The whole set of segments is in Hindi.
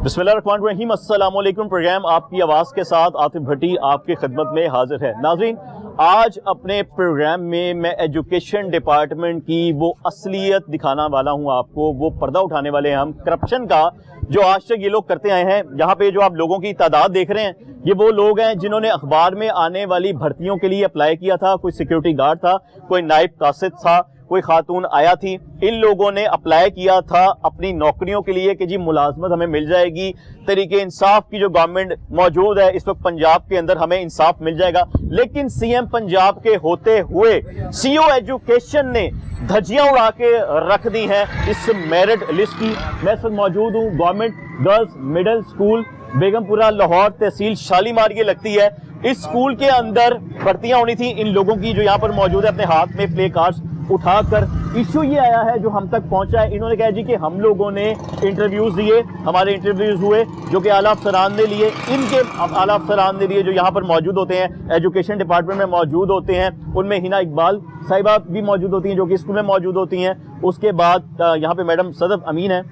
बिस्मिल्लाहिर्रहमानिर्रहीम। अस्सलाम वालेकुम। प्रोग्राम आपकी आवाज़ के साथ आतिफ भट्टी आपकी खिदमत में हाजिर है। नाज़रीन, आज अपने प्रोग्राम में मैं एजुकेशन डिपार्टमेंट की वो असलियत दिखाना वाला हूँ आपको, वो पर्दा उठाने वाले हैं हम करप्शन का जो आज तक ये लोग करते आए हैं। यहाँ पे जो आप लोगों की तादाद देख रहे हैं, ये वो लोग हैं जिन्होंने अखबार में आने वाली भर्तियों के लिए अप्लाई किया था। कोई सिक्योरिटी गार्ड था, कोई नायब कासिद था, कोई खातून आया थी। इन लोगों ने अप्लाई किया था अपनी नौकरियों के लिए कि जी मुलाजमत हमें मिल जाएगी, तरीके इंसाफ की जो गवर्नमेंट मौजूद है इस वक्त पंजाब के अंदर, हमें इंसाफ मिल जाएगा। लेकिन सीएम पंजाब के होते हुए सीओ एजुकेशन ने धज्जियां उड़ा के रख दी हैं इस मेरिट लिस्ट की। मैं इस वक्त मौजूद हूँ government girls middle school Begumpura Lahore, तहसील शालीमार ये लगती है। इस स्कूल के अंदर भर्तियां होनी थी इन लोगों की जो यहाँ पर मौजूद है, अपने हाथ में प्ले कार्ड्स उठाकर। इशू ये आया है जो हम तक पहुंचा है, इन्होंने कहा जी कि हम लोगों ने इंटरव्यूज दिए, हमारे इंटरव्यूज हुए जो कि आला अफसरान ने लिए। इनके आला अफसरान ने लिए जो यहाँ पर मौजूद होते हैं, एजुकेशन डिपार्टमेंट में मौजूद होते हैं। उनमें हिना इकबाल साहिबा भी मौजूद होती हैं जो कि स्कूल में मौजूद होती हैं। उसके बाद यहाँ पे मैडम सदफ अमीन है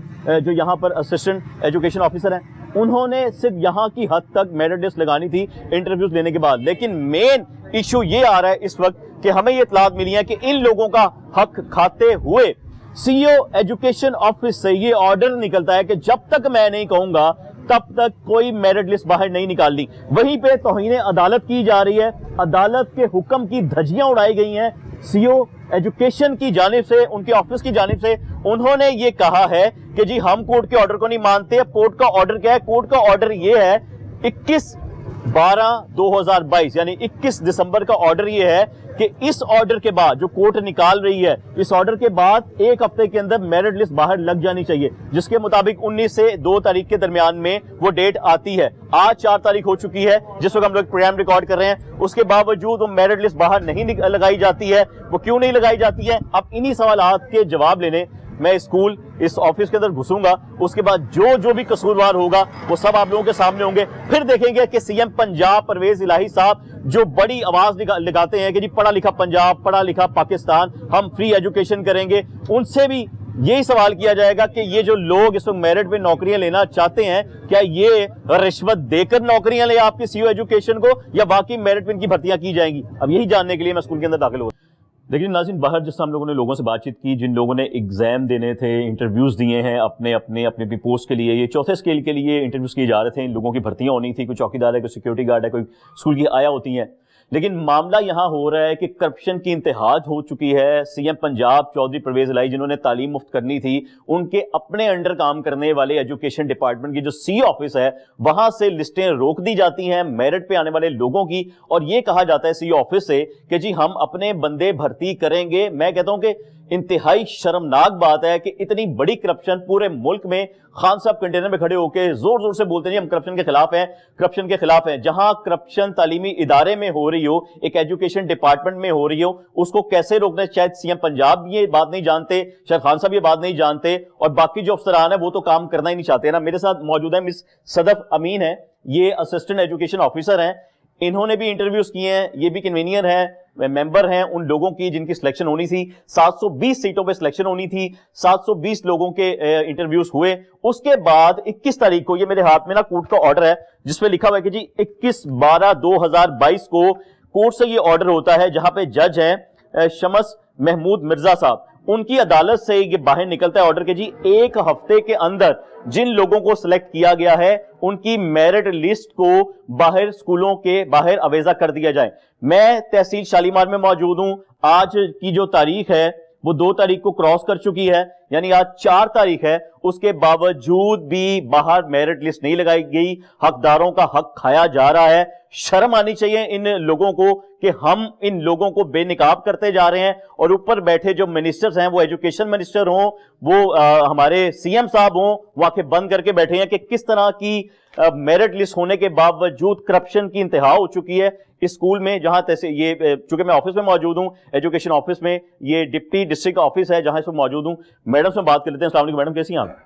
जो यहाँ पर असिस्टेंट एजुकेशन ऑफिसर हैं। उन्होंने सिर्फ यहाँ की हद तक मेरिट लिस्ट लगानी थी इंटरव्यूज लेने के बाद। लेकिन मेन इशू ये आ रहा है इस वक्त कि हमें ये इत्तलात मिली है कि इन लोगों का हक खाते हुए सीईओ एजुकेशन ऑफिस से ये ऑर्डर निकलता है कि जब तक मैं नहीं कहूंगा तब तक कोई मेरिट लिस्ट बाहर नहीं निकालनी। वहीं पे तौहीन अदालत की जा रही है, अदालत के हुक्म की धज्जियां उड़ाई गई हैं सीईओ एजुकेशन की जानिब से, उनके ऑफिस की जानिब से। उन्होंने ये कहा है कि जी हम कोर्ट के ऑर्डर को नहीं मानते। कोर्ट का ऑर्डर क्या है? कोर्ट का ऑर्डर ये है 21/12/2022 यानी 21 दिसंबर का ऑर्डर ये है कि इस ऑर्डर के बाद जो कोर्ट निकाल रही है, इस ऑर्डर के बाद एक हफ्ते के अंदर मेरिट लिस्ट बाहर लग जानी चाहिए, जिसके मुताबिक 19 से 2 तारीख के दरमियान में वो डेट आती है। आज 4 तारीख हो चुकी है जिस वक्त हम लोग प्रोग्राम रिकॉर्ड कर रहे हैं। उसके बावजूद वो मेरिट लिस्ट बाहर नहीं लगाई जाती है। वो क्यों नहीं लगाई जाती है? अब इन्हीं सवालात के जवाब लेने मैं स्कूल इस ऑफिस के अंदर घुसूंगा। उसके बाद जो भी कसूरवार होगा वो सब आप लोगों के सामने होंगे। फिर देखेंगे कि सीएम पंजाब परवेज इलाही साहब जो बड़ी आवाज लगाते हैं कि जी पढ़ा लिखा पंजाब, पढ़ा लिखा पाकिस्तान, हम फ्री एजुकेशन करेंगे, उनसे भी यही सवाल किया जाएगा कि ये जो लोग इस वक्त मेरिट में नौकरियां लेना चाहते हैं, क्या ये रिश्वत देकर नौकरियां ले आपकी सीईओ एजुकेशन को, या बाकी मेरिट में इनकी भर्तियां की जाएंगी? अब यही जानने के लिए मैं स्कूल के अंदर दाखिल हुआ। लेकिन नाज़रीन, बाहर जिस हम लोगों ने लोगों से बातचीत की, जिन लोगों ने एग्जाम देने थे, इंटरव्यूज़ दिए हैं अपने अपनी पोस्ट के लिए, ये चौथे स्केल के लिए इंटरव्यूज़ किए जा रहे थे। इन लोगों की भर्तियां होनी थी, कोई चौकीदार है, कोई सिक्योरिटी गार्ड है, कोई स्कूल की आया होती हैं। लेकिन मामला यहाँ हो रहा है कि करप्शन की इंतहा हो चुकी है। सीएम पंजाब चौधरी परवेज इलाही जिन्होंने तालीम मुफ्त करनी थी, उनके अपने अंडर काम करने वाले एजुकेशन डिपार्टमेंट की जो सी ऑफिस है, वहां से लिस्टें रोक दी जाती हैं मेरिट पे आने वाले लोगों की। और ये कहा जाता है सी ऑफिस से कि जी हम अपने बंदे भर्ती करेंगे। मैं कहता हूं कि इंतहाई शर्मनाक बात है कि इतनी बड़ी करप्शन पूरे मुल्क में। खान साहब कंटेनर में खड़े होकर जोर जोर से बोलते हैं हम करप्शन के खिलाफ हैं, करप्शन के खिलाफ हैं। जहां करप्शन तालीमी इदारे में हो रही हो, एक एजुकेशन डिपार्टमेंट में हो रही हो, उसको कैसे रोकना है? शायद सीएम पंजाब ये बात नहीं जानते, शायद खान साहब ये बात नहीं जानते, और बाकी जो अफसरान है वो तो काम करना ही नहीं चाहते ना। मेरे साथ मौजूद है मिस सदफ अमीन है, ये असिस्टेंट एजुकेशन ऑफिसर हैं। इन्होंने भी इंटरव्यूज किए हैं, ये भी कन्वीनियर हैं, मेंबर हैं उन लोगों की जिनकी सिलेक्शन होनी थी। 720 सीटों पे सिलेक्शन होनी थी, 720 लोगों के इंटरव्यूज हुए। उसके बाद 21 तारीख को, ये मेरे हाथ में ना कोर्ट का ऑर्डर है जिसपे लिखा हुआ है कि जी 21/12/2022 को कोर्ट से ये ऑर्डर होता है, जहां पे जज हैं शमस महमूद मिर्जा साहब। उनकी अदालत से ये बाहर निकलता है ऑर्डर के जी एक हफ्ते के अंदर जिन लोगों को सिलेक्ट किया गया है उनकी मेरिट लिस्ट को बाहर स्कूलों के बाहर अवेजा कर दिया जाए। मैं तहसील शालीमार में मौजूद हूं। आज की जो तारीख है वो 2 तारीख को क्रॉस कर चुकी है, यानी आज 4 तारीख है। उसके बावजूद भी बाहर मेरिट लिस्ट नहीं लगाई गई। हकदारों का हक खाया जा रहा है। शर्म आनी चाहिए इन लोगों को कि हम इन लोगों को बेनिकाब करते जा रहे हैं। और ऊपर बैठे जो मिनिस्टर्स हैं, वो एजुकेशन मिनिस्टर हों, वो हमारे सीएम साहब हों, वो आंखें बंद करके बैठे हैं कि किस तरह की मेरिट लिस्ट होने के बावजूद करप्शन की इंतहा हो चुकी है इस स्कूल में। जहां तैसे ये चूंकि मैं ऑफिस में मौजूद हूं, एजुकेशन ऑफिस में, ये डिप्टी डिस्ट्रिक्ट ऑफिस है जहां इस वक्त मौजूद हूं। मैडम से बात कर लेते हैं। अस्सलाम वालेकुम मैडम, कैसी हैं आप?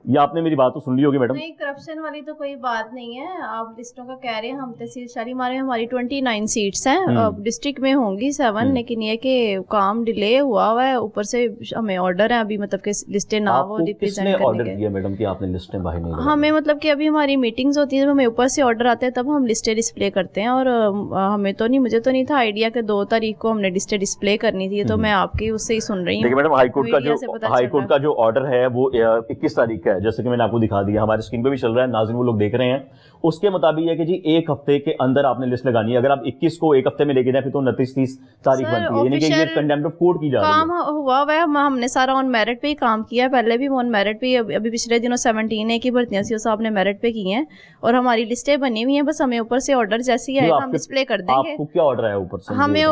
या आपने मेरी बात तो सुन ली होगी मैडम। नहीं, करप्शन वाली तो कोई बात नहीं है। आप लिस्टों का कह रहे हैं, हम तहसील शालीमार में हमारी 29 सीट्स हैं, डिस्ट्रिक्ट में होंगी 7, लेकिन ये कि काम डिले हुआ है, ऊपर से हमें ऑर्डर है अभी, मतलब कि लिस्टें ना वो रिप्रेजेंट करने के। ऑर्डर किया मैडम कि आपने लिस्टें बाहर नहीं लगाई? हमें मतलब कि अभी हमारी मीटिंग्स होती हैं, जब हमें ऊपर से ऑर्डर आते हैं तब हम लिस्टें डिस्प्ले करते हैं, और हमें तो नहीं, मुझे तो नहीं था आइडिया कि 2 तारीख को हमने लिस्टें डिस्प्ले करनी थी, तो मैं आपकी उससे ही सुन रही हूँ। देखिए मैडम, हाईकोर्ट का जो ऑर्डर है वो 21 तारीख का है, जैसे कि मैंने आपको दिखा दिया, हमारे स्क्रीन पे भी चल रहा है, नाज़रीन वो लोग देख रहे हैं। उसके मुताबिक है कि जी 1 हफ्ते के अंदर आपने लिस्ट लगानी है। अगर आप 21 को 1 हफ्ते में लेके जाए फिर तो 29-30 तारीख बनती है, यानी कि ये कंटेम्प्ट ऑफ कोर्ट की जा रही है। काम हुआ है, हमने सारा ऑन मेरिट पे ही काम किया है, पहले भी ऑन मेरिट पे, अभी पिछले दिनों 17 की भर्तियां सीओ साहब ने मेरिट पे की हैं, और हमारी लिस्टें बनी हुई हैं, बस हमें ऊपर से ऑर्डर जैसे ही आएगा हम डिस्प्ले कर देंगे। आपको क्या ऑर्डर है ऊपर से? हमें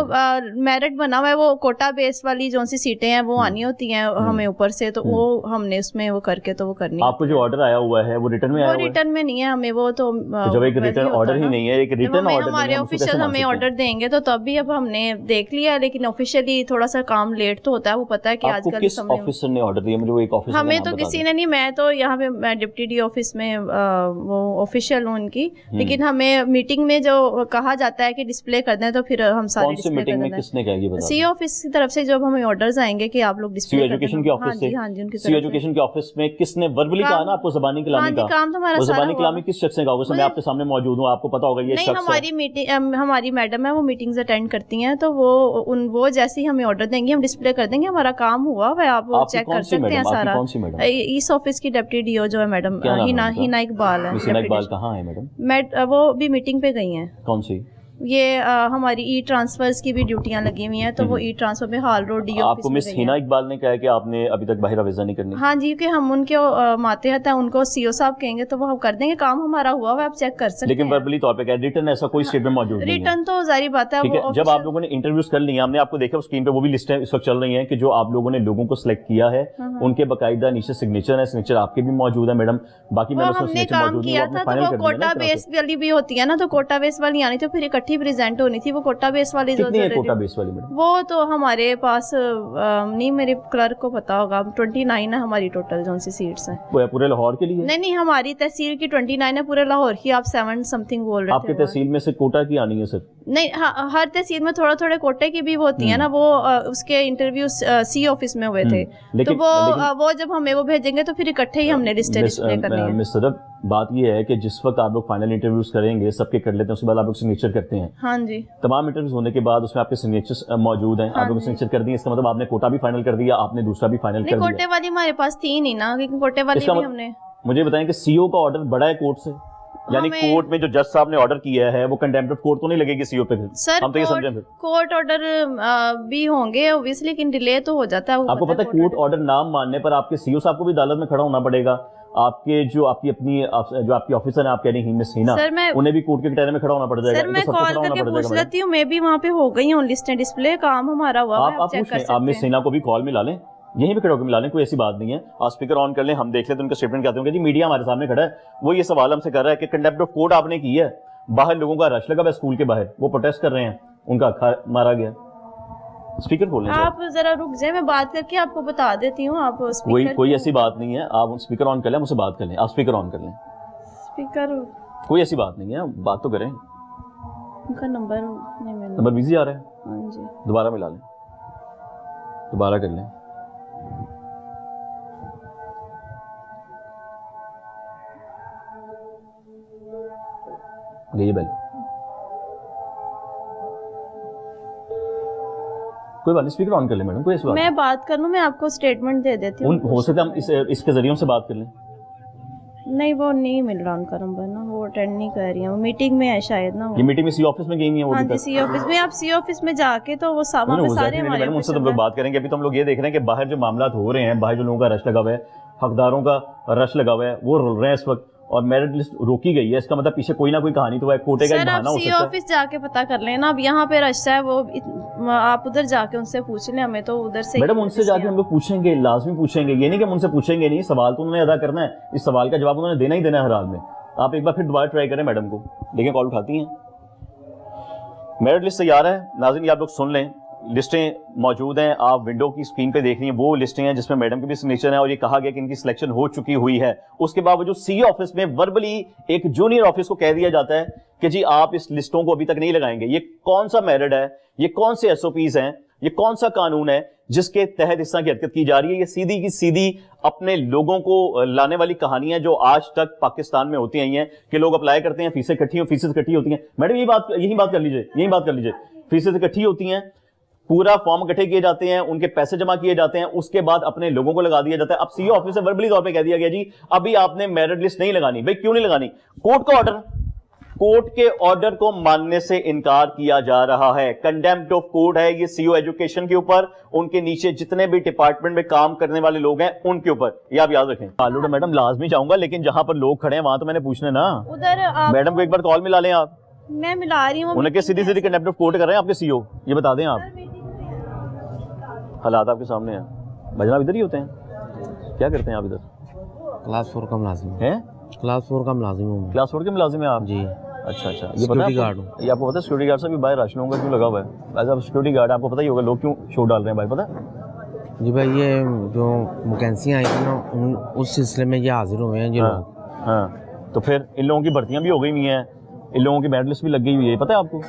मेरिट बना हुआ है, वो कोटा बेस वाली जो सी सीटें हैं वो आनी होती हैं हमें ऊपर से, तो वो हमने उसमें वो करके तो वो करनी है। आपको जो ऑर्डर आया हुआ है वो रिटर्न में आया हुआ है? वो रिटर्न में नहीं है हमें, वो तो जब एक रिटर्न ऑर्डर ही नहीं है, एक रिटर्न ऑर्डर हमारे ऑफिशियल हमें ऑर्डर देंगे तो तब भी अब हमने देख लिया, लेकिन ऑफिशियली थोड़ा सा काम लेट तो होता है, वो पता है कि आजकल किस ऑफिसर ने ऑर्डर दिया? मुझे वो एक ऑफिसर हमें तो किसी ने नहीं, मैं तो यहाँ पे मैं डिप्टी डी ऑफिस में वो ऑफिशियल हूँ उनकी, लेकिन हमें मीटिंग में जो कहा जाता है कि डिस्प्ले कर दें तो फिर हम सारे डिस्प्ले कर दें। किसने कहा ये बता? सी ऑफिस की तरफ से जब हमें ऑर्डर्स आएंगे कि आप लोग डिस्प्ले कर दें। एजुकेशन के ऑफिस से? हाँ जी, उनकी सी एजुकेशन के ऑफिस में किसने वर्बली कहा ना आपको ज़बानी कलामी का? काम तो हमारा ज़बानी कलामी किस शख्स ने कहा? मैं आपके सामने मौजूद हूँ, आपको पता होगा ये शख्स है। हमारी मीटिंग, हमारी मैडम है, वो मीटिंग्स अटेंड करती हैं, तो वो जैसे ही हमें ऑर्डर देंगे हम डिस्प्ले कर देंगे, हमारा काम हुआ है, आप चेक कर सकते हैं सारा। इस ऑफिस की डिप्टी डीओ जो है मैडम हिना इकबाल है। हिना इकबाल कहाँ है मैडम? वो भी मीटिंग पे गई हैं। कौन सी? ये हमारी ई ट्रांसफर्स की भी ड्यूटियां लगी हुई हैं, तो वो ई ट्रांसफर में हाल रोड डी ऑफिस। आपको मिस हिना इकबाल ने कहा है कि आपने अभी तक बाहर आवेजा नहीं करनी? हाँ जी, क्योंकि हम उनके मातहत हैं, उनको सीओ साहब कहेंगे तो वो हम कर देंगे, काम हमारा हुआ है, आप चेक कर सकते हैं। लेकिन वर्बली तौर पे क्या रिटर्न ऐसा कोई स्टेटमेंट मौजूद नहीं है? रिटर्न तो जारी बात है। जब आप लोगों ने इंटरव्यूज कर लिया, हमने आपको देखा स्क्रीन पे वो भी लिस्टें इस वक्त चल रही हैं कि जो आप लोगों ने लोगों को सिलेक्ट किया है उनके बाकायदा नीचे सिग्नेचर है, सिग्नेचर आपके भी मौजूद है मैडम, बाकी हमने काम किया था, तो वो कोटा बेस वाली भी होती है ना, तो कोटा बेस वाली आनी तो फिर इकट्ठी प्रेजेंट होनी थी। वो कोटा बेस वाली जो कोटा बेस वाली मैडम? वो तो हमारे पास नहीं, मेरे क्लर्क को पता होगा, 29 है हमारी टोटल जो सी सीट्स हैं। पूरे लाहौर के लिए? नहीं, हमारी तहसील की 29 है, पूरे लाहौर की आप 7 समथिंग बोल रहे थे। आपकी तहसील में से कोटा की आनी है सर? नहीं, हर तहसील में थोड़ा थोड़े कोटे की भी होती है ना, वो उसके इंटरव्यू सी ऑफिस में हुए थे, तो वो जब हमें वो भेजेंगे तो फिर इकट्ठे ही हमने लिस्ट डिस्प्ले करनी है। मिस सदब, बात ये है कि जिस वक्त आप लोग फाइनल इंटरव्यूज करेंगे, सबके कर लेते हैं, उसके बाद आप लोग सिग्नेचर करते हैं। हाँ जी, तमाम इंटरव्यूज होने के बाद उसमें आपके सिग्नेचर्स मौजूद हैं, आप लोग सिग्नेचर कर दिए, इसका मतलब आपने कोटा भी फाइनल कर दिया, आपने दूसरा भी फाइनल कर दिया। कोटे वाली हमारे पास थी नहीं ना, लेकिन कोटे वाली भी हमने। मुझे बताएं कि सीओ का ऑर्डर बड़ा है कोर्ट से, यानी कोर्ट में जो जज साहब ने ऑर्डर किया है वो कंटेम्प्ट ऑफ कोर्ट तो नहीं लगेगी सीओ पे? सर हम तो ये समझें, कोर्ट ऑर्डर भी होंगे ऑब्वियसली, लेकिन डिले तो हो जाता है। आपको पता है कोर्ट ऑर्डर ना मानने पर आपके सीओ साहब को भी अदालत में खड़ा होना पड़ेगा। आपके जो आपकी अपनी जो आपकी ऑफिसर है, आप कह रही हैं मिस हिना, उन्हें भी कोर्ट के कटहरे में खड़ा होना पड़ जाएगा। सर मैं कॉल करके पूछ लेती हूँ, मैं भी वहाँ पे हो गई हूँ लिस्टें डिस्प्ले, काम हमारा हुआ। आप मिस हिना को भी कॉल मिला लें, यहीं पे खड़े होकर मिला लें, कोई ऐसी बात नहीं है। आप स्पीकर ऑन कर लें, हम देख लें तो उनका स्टेटमेंट कहते होंगे जी मीडिया हमारे सामने खड़ा है, वो ये सवाल हमसे कर रहा है कि कंटेम्प्ट ऑफ कोर्ट आपने की है, बाहर लोगों का रश लगा हुआ स्कूल के बाहर, वो प्रोटेस्ट कर रहे हैं, उनका अखा मारा गया। स्पीकर खोलें आप जरा रुक जाए, मैं बात करके आपको बता देती हूँ। आप कोई ऐसी बात नहीं है, आप स्पीकर ऑन कर लें, मुझसे बात कर लें, आप स्पीकर ऑन कर लें। स्पीकर कोई ऐसी बात नहीं है, बात तो करें। उनका नंबर नंबर बिजी आ रहा है? हाँ जी, दोबारा मिला लें, दोबारा कर लें। गई बेल, कोई बात नहीं, स्पीकर ऑन कर ले मैडम, कोई ऐसी बात। मैं बात कर लूं, मैं आपको स्टेटमेंट दे देती हूँ। हो सकता है हम इसके जरिए से बात कर लें। नहीं, वो नहीं मिल रहा उनका नंबर ना, वो अटेंड नहीं कर रही है, वो मीटिंग में है शायद ना। ये मीटिंग में सी ऑफिस में गई है वो? हाँ जी, सी ऑफिस में। आप सी ऑफिस में जाके तो वो सारे हमारे उनसे तो हम लोग बात करेंगे। अभी तो हम लोग ये देख रहे हैं कि बाहर जो मामला हो रहे हैं, बाहर जो लोगों का रश लगा हुआ है, हकदारों का रश लगा हुआ है, वो रुल रहे हैं इस वक्त, और मेरिट लिस्ट रोकी गई है। इसका मतलब पीछे कोई ना कोई कहानी तो है, कोटे का बहाना हो सकता है। सर आप सी ऑफिस जाके पता कर लेना, अब यहाँ पे रश है, वो आप उधर जाके उनसे पूछ लें, हमें तो उधर से। मैडम उनसे जाके हम लोग पूछेंगे, लाजमी पूछेंगे, ये नहीं कि हम उनसे पूछेंगे नहीं, सवाल तो उन्होंने अदा करना है, इस सवाल का जवाब उन्होंने देना ही देना है हर हाल में। आप एक बार फिर दोबारा ट्राई करें मैडम को, देखें कॉल उठाती हैं। मेरिट लिस्ट तैयार है नाज़रीन, आप लोग सुन लें, लिस्टें मौजूद हैं, आप विंडो की स्क्रीन पे देख रही हैं, वो लिस्टें हैं जिसमें मैडम की भी सिग्नेचर है और ये कहा गया कि इनकी सिलेक्शन हो चुकी हुई है। उसके बावजूद सी ऑफिस में वर्बली एक जूनियर ऑफिस को कह दिया जाता है कि जी आप इस लिस्टों को अभी तक नहीं लगाएंगे। ये कौन सा मेरिट है, ये कौन से एसओपीज हैं, ये कौन सा कानून है जिसके तहत इस तरह की हरकत की जा रही है? ये सीधी की सीधी अपने लोगों को लाने वाली कहानियां जो आज तक पाकिस्तान में होती आई हैं कि लोग अप्लाई करते हैं, फीसें इकट्ठी होती हैं। मैडम यही बात कर लीजिए, फीसें इकट्ठी होती हैं, पूरा फॉर्म इकट्ठे किए जाते हैं, उनके पैसे जमा किए जाते हैं, उसके बाद अपने लोगों को लगा दिया जाता है। अब सीओ ऑफिस से वर्बली तौर पे कह दिया गया जी अभी आपने मेरिट लिस्ट नहीं लगानी। भाई क्यों नहीं लगानी? कोर्ट के ऑर्डर को मानने से इनकार किया जा रहा है। कंडेम्प्ट ऑफ कोर्ट है ये सीओ एजुकेशन के ऊपर, उनके नीचे जितने भी डिपार्टमेंट में काम करने वाले लोग हैं उनके ऊपर, ये आप याद रखें। आलू मैडम लाजमी चाहूंगा, लेकिन जहां पर लोग खड़े हैं वहां तो मैंने पूछना ना। उधर मैडम को एक बार कॉल मिला लें आप। मैं मिला रही हूँ। उन्हें सीधी कंडेम्प्ट ऑफ कोर्ट कर रहे हैं आपके सीओ, ये बता दें आप। हालात आपके सामने हैं। भजना इधर ही होते हैं, क्या करते हैं आप इधर? क्लास 4 का मुलाजिम है। क्लास 4 का मुलाजिम हूँ। क्लास 4 के मुलाजिम हैं आप जी? अच्छा। ये पता सिक्योरिटी गार्ड हूँ। ये आपको पता है सिक्योरिटी गार्ड से भी बाहर राशन होगा क्यों लगा हुआ है? एज आप सिक्योरिटी गार्ड आपको पता ही होगा लोग क्यों शो डाल रहे हैं भाई, पता है? जी भाई, ये जो वैकेंसियाँ आई थी ना उस सिलसिले में ये हाजिर हुए हैं ये लोग। हाँ, तो फिर इन लोगों की भर्तियां भी हो गई हुई हैं, इन लोगों की मेरिट लिस्ट भी लग गई हुई है, पता है आपको?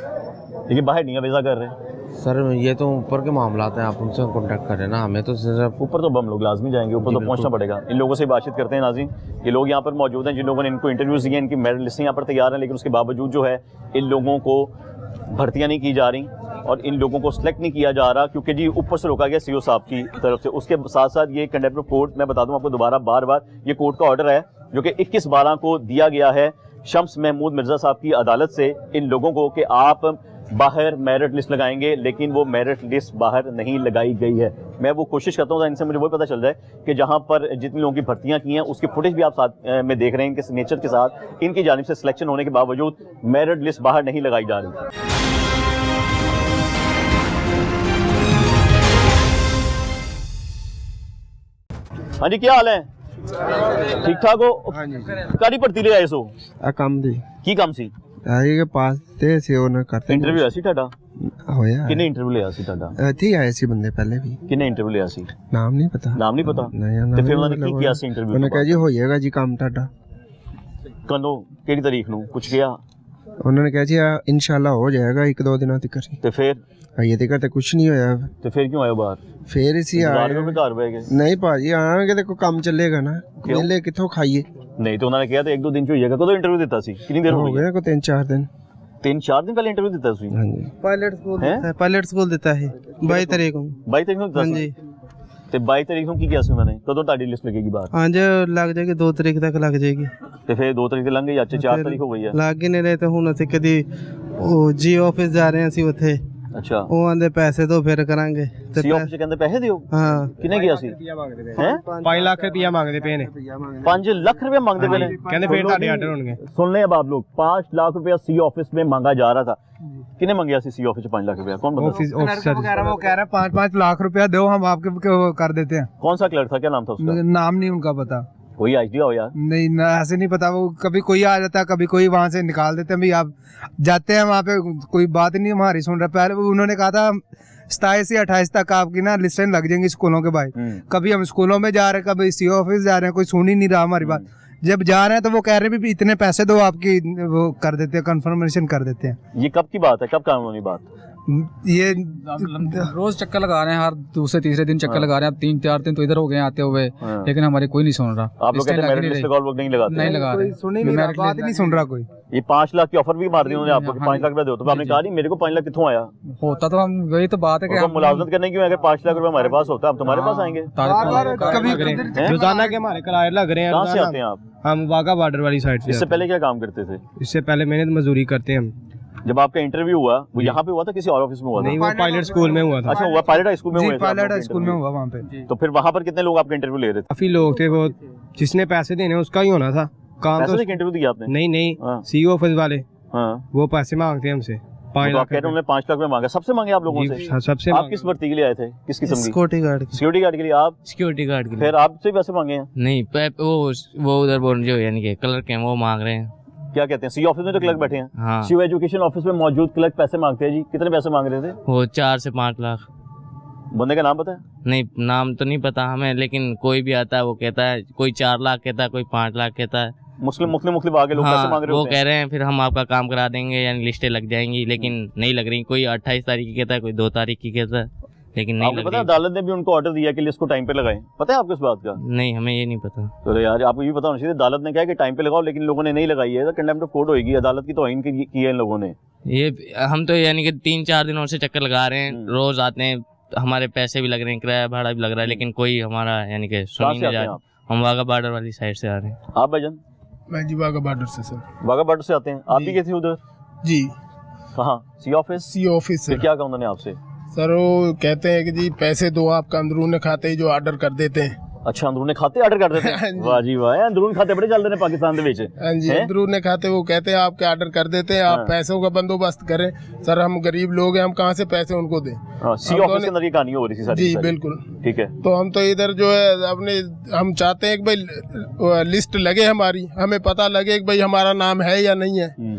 लेकिन बाहर नहीं वेजा कर रहे हैं। सर ये तो ऊपर के मामलात हैं, आप उनसे कांटेक्ट करें ना, हमें तो सिर्फ ऊपर तो हम लोग लाजमी जाएंगे, ऊपर तो पहुंचना पड़ेगा। इन लोगों से बातचीत करते हैं नाज़रीन। ये लोग यहाँ पर मौजूद हैं जिन लोगों ने इनको इंटरव्यूज दिए, इनकी मेरिट लिस्टें यहाँ पर तैयार हैं, लेकिन उसके बावजूद जो है इन लोगों को भर्तियाँ नहीं की जा रही और इन लोगों को सिलेक्ट नहीं किया जा रहा क्योंकि जी ऊपर से रोका गया सीओ साहब की तरफ से। उसके साथ साथ ये कंडेम्प्ट ऑफ कोर्ट, मैं बता दूं आपको दोबारा बार ये कोर्ट का ऑर्डर है जो कि 21/12 को दिया गया है शम्स महमूद मिर्जा साहब की अदालत से इन लोगों को कि आप बाहर मेरिट लिस्ट लगाएंगे, लेकिन वो मेरिट लिस्ट बाहर नहीं लगाई गई है। मैं वो कोशिश करता हूँ इनसे मुझे वो पता चल जाए कि जहाँ पर जितने लोगों की भर्तियाँ की हैं उसकी फुटेज भी आप साथ में देख रहे हैं, इनके सिग्नेचर के साथ इनकी जानिब से सिलेक्शन होने के बावजूद मेरिट लिस्ट बाहर नहीं लगाई जा रही। हाँ जी, क्या हाल है? ठीक ठाक हो? कारी भर्ती ले आए सो ਕੰਮ ਦੀ की काम सी? ਆਏ ਕੇ ਪਾਸ ਤੇ ਸੀ ਉਹਨਾਂ ਕਰਤੇ ਇੰਟਰਵਿਊ ਆਇਆ ਸੀ ਤੁਹਾਡਾ? ਹੋਇਆ ਕਿੰਨੇ ਇੰਟਰਵਿਊ ਲਿਆ ਸੀ ਤੁਹਾਡਾ? ਇੱਥੇ ਹੀ ਆਏ ਸੀ ਬੰਦੇ ਪਹਿਲੇ ਵੀ। ਕਿੰਨੇ ਇੰਟਰਵਿਊ ਲਿਆ ਸੀ? ਨਾਮ ਨਹੀਂ ਪਤਾ। ਨਾਮ ਨਹੀਂ ਪਤਾ? ਨਹੀਂ ਤੇ ਫਿਰ ਉਹਨਾਂ ਨੇ ਕੀ ਕਿਹਾ ਸੀ ਇੰਟਰਵਿਊ? ਉਹਨੇ ਕਿਹਾ ਜੀ ਹੋਏਗਾ ਜੀ ਕੰਮ ਤੁਹਾਡਾ। ਕਦੋਂ, ਕਿਹੜੀ ਤਾਰੀਖ ਨੂੰ ਕੁਝ ਕਿਹਾ? ਉਹਨਾਂ ਨੇ ਕਿਹਾ ਜੀ ਇਨਸ਼ਾਅੱਲਾ ਹੋ ਜਾਏਗਾ 1-2 ਦਿਨਾਂ ਤੱਕ। ਤੇ ਫਿਰ ਅਜੇ ਤੱਕ ਤੇ ਕੁਝ ਨਹੀਂ ਹੋਇਆ। ਤੇ ਫਿਰ ਕਿਉਂ ਆਏ ਬਾਹਰ? ਫਿਰ ਅਸੀਂ ਆਏ ਘਰ ਬਹਿ ਗਏ? ਨਹੀਂ ਭਾਜੀ ਆਵਾਂਗੇ ਤੇ ਕੋਈ ਕੰਮ ਚੱਲੇਗਾ ਨਾ, ਵੇਲੇ ਕਿੱਥੋਂ ਖਾਈਏ? ਨਹੀਂ ਤੇ ਉਹਨਾਂ ਨੇ ਕਿਹਾ ਤੇ 1-2 ਦਿਨ ਚ ਹੋ ਜਾਏਗਾ। ਕਦੋਂ ਇੰਟਰਵਿਊ ਦਿੱਤਾ ਸੀ? ਕਿੰਨੀ ਦੇਰ ਹੋ ਗਈ? ਗਏ ਕੋਈ 3-4 ਦਿਨ। 3-4 दिन पहले इंटरव्यू दिता ਤੁਸੀਂ? ਹਾਂਜੀ पायलट स्कूल देता है 22 तारीख को। 22 ਤਾਰੀਖ ਨੂੰ ਦਿੱਤਾ ਸੀ? ਤੇ 22 ਤਾਰੀਖ ਨੂੰ ਕੀ ਕਿਹਾ ਸੀ ਉਹਨਾਂ ਨੇ? ਕਦੋਂ ਤੁਹਾਡੀ ਲਿਸਟ ਲੱਗੇਗੀ ਬਾਹਰ? हाँ जी लग जाएगी 2 तारीख तक लग जाएगी। ਤੇ ਫਿਰ 2 ਤਾਰੀਖ ਤੇ ਲੰਘ ਗਈ, ਅੱਜ 4 ਤਾਰੀਖ ਹੋ ਗਈ ਹੈ। ਲੱਗ ਹੀ ਨਹੀਂ ਰਹੇ ਤੇ ਹੁਣ ਅਸੀਂ ਕਦੀ ਉਹ ਜੀ ਆਫਿਸ ਜਾ ਰਹੇ ਹਾਂ ਅਸੀਂ ਉੱਥੇ, ਅੱਛਾ ਉਹ ਆਂਦੇ ਪੈਸੇ ਦੋ ਫਿਰ ਕਰਾਂਗੇ ਤੇ ਸੀ ਆਫਿਸ ਕਹਿੰਦੇ ਪੈਸੇ ਦਿਓ। ਹਾਂ ਕਿੰਨੇ ਗਿਆ ਸੀ? ਹੈ 5 ਲੱਖ ਰੁਪਇਆ ਮੰਗਦੇ ਪਏ ਨੇ। 5 ਲੱਖ रुपया मांगते पहले, ਕਹਿੰਦੇ ਫਿਰ ਤੁਹਾਡੇ ਆਰਡਰ ਹੋਣਗੇ। सुन ले अब आप लोग, 5 लाख रुपया सी ऑफिस में मांगा जा रहा था। किने मांगे सी ऑफिस 5 लाख रुपया? कौन बंदा? ऑफिसर वगैरह वो कह रहे हैं 5-5 लाख रुपया दो हम आपके कर देते हैं। कौन सा क्लर्क था, क्या नाम था उसका? नाम नहीं उनका पता। कोई आइडिया हो यार? नहीं ना, ऐसे नहीं पता। वो कभी कोई आ जाता है, कभी कोई वहाँ से निकाल देते हैं। भाई आप जाते हैं वहाँ पे कोई बात नहीं हमारी सुन रहा। पहले उन्होंने कहा था 27 से 28 तक आपकी ना लिस्टें लग जाएंगी स्कूलों के भाई। कभी हम स्कूलों में जा रहे हैं, कभी सी ऑफिस जा रहे हैं, कोई सुन ही नहीं रहा हमारी बात। जब जा रहे हैं तो वो कह रहे हैं भी इतने पैसे दो, आपकी वो कर देते हैं, कंफर्मेशन कर देते हैं। ये कब की बात है, कब कानूनी बात? ये रोज चक्कर लगा रहे हैं, हर दूसरे तीसरे दिन चक्कर लगा रहे हैं। अब 3-4 दिन तो इधर हो गए आते हुए, लेकिन हमारी कोई नहीं सुन रहा। आप लोग कहते हैं मेरिट लिस्ट लगाओ, लोग नहीं लगाते? नहीं लगा रहे, सुन ही नहीं रहा, बात ही नहीं सुन रहा कोई। ये 5 लाख की ऑफर भी मार दी उन्होंने आपको कि 5 लाख रुपया दो, तो आपने कहा नहीं मेरे को 5 लाख कितों आया? होता तो हम वही तो बात है कि मुलाजमत करने क्यों? अगर 5 लाख रुपया हमारे पास होता हम तुम्हारे पास आएंगे। कभी रोजाना के हमारे किराए लग रहे हैं। कहाँ से आते हैं आप? हम वाघा बॉर्डर वाली साइड से। इससे पहले क्या काम करते थे? इससे पहले मेहनत मजदूरी करते हैं हम। जब आपका इंटरव्यू हुआ वो यहाँ पे हुआ था, किसी और ऑफिस में हुआ था? नहीं, वो पायलट स्कूल में हुआ था। अच्छा, हुआ पायलट हाई स्कूल में हुआ था? पायलट हाई स्कूल में हुआ वहाँ पे। तो फिर वहाँ पर कितने लोग आपका इंटरव्यू ले रहे थे? काफी लोग थे, वो जिसने पैसे देने उसका ही होना था काम। पैसे तो देके इंटरव्यू दिया आपने? नहीं हाँ। सी ऑफिस वाले हाँ, वो पैसे मांगते हैं हमसे 5 तो आप लाख। कह रहे हैं उन्होंने 5 लाख रुपए मांगा? सबसे मांगे आप लोगों से? सबसे आप किस भर्ती के लिए आए थे, किस किस्म की? Security guard. सिक्योरिटी गार्ड के लिए आप? सिक्योरिटी गार्ड के लिए। फिर आपसे पैसे मांगे हैं? नहीं, वो उधर बोल जो यानी कि क्लर्क हैं वो मांग रहे हैं। क्या कहते हैं, सी ऑफिस में तो क्लर्क बैठे हैं, हाँ शिव एजुकेशन ऑफिस में मौजूद क्लर्क पैसे मांगते हैं जी। कितने पैसे मांग रहे थे? वो 4 से 5 लाख। बंदे का नाम पता है? नहीं नाम तो नहीं पता हमें, लेकिन कोई भी आता है वो कहता है, कोई 4 लाख कहता है, कोई 5 लाख कहता है। मुस्लिम आगे लोग पैसे मांग रहे वो होते हैं। कह रहे हैं फिर हम आपका काम करा देंगे, यानी लिस्टें लग जाएंगी, लेकिन नहीं लग रही। कोई 28 तारीख की कहता है, कोई 2 तारीख की कहता है, लेकिन नहीं आपको लग पता है रही। अदालत ने भी उनको ऑर्डर दिया कि लिस्ट को टाइम पे लगाएं, पता है आपको इस बात का? नहीं हमें ये नहीं पता। तो यार आपको ये पता होना चाहिए, अदालत ने कहा कि टाइम पे लगाओ, लेकिन लोगों ने नहीं लगाई है, तो कंटेम्प्ट ऑफ कोर्ट होगी। अदालत की तौहीन की है इन लोगों ने। ये हम तो यानी कि 3-4 दिनों से चक्कर लगा रहे हैं, रोज आते हैं, हमारे पैसे भी लग रहे हैं, किराया भाड़ा भी लग रहा है, लेकिन कोई हमारा यानी कि सुन ही नहीं जा रहा। हम वाघा बॉर्डर वाली साइड से आ रहे हैं। आप भाईजान? मैं जी वाघा बॉर्डर से सर। वाघा बॉर्डर से आते हैं, आप भी गए थे उधर? जी कहाँ? सी ऑफिस? सी ऑफिस फिर सर। क्या कहा उन्होंने आपसे? सर वो कहते हैं कि जी पैसे दो, आपका अंदरून खाते ही जो ऑर्डर कर देते हैं। अच्छा, अंदरूनी खाते ऑर्डर कर देते हाँ हैं? जी। वाह जी वाह, अंदरूनी खाते बड़े चल रहे हैं पाकिस्तान के विच। हाँ जी, हैं? अंदरून खाते वो कहते हैं आपके ऑर्डर कर देते हैं, आप हाँ। पैसों का बंदोबस्त करें। सर हम गरीब लोग हैं, हम कहाँ से पैसे उनको दें? हाँ, सी हम ऑफिस दोनों- के अंदर ये कहानी हो रही थी सारी जी की सारी। बिल्कुल। ठीक है। तो हम तो इधर जो है अपने, हम चाहते हैं कि भाई लिस्ट लगे हमारी, हमें पता लगे कि भाई हमारा नाम है या नहीं है।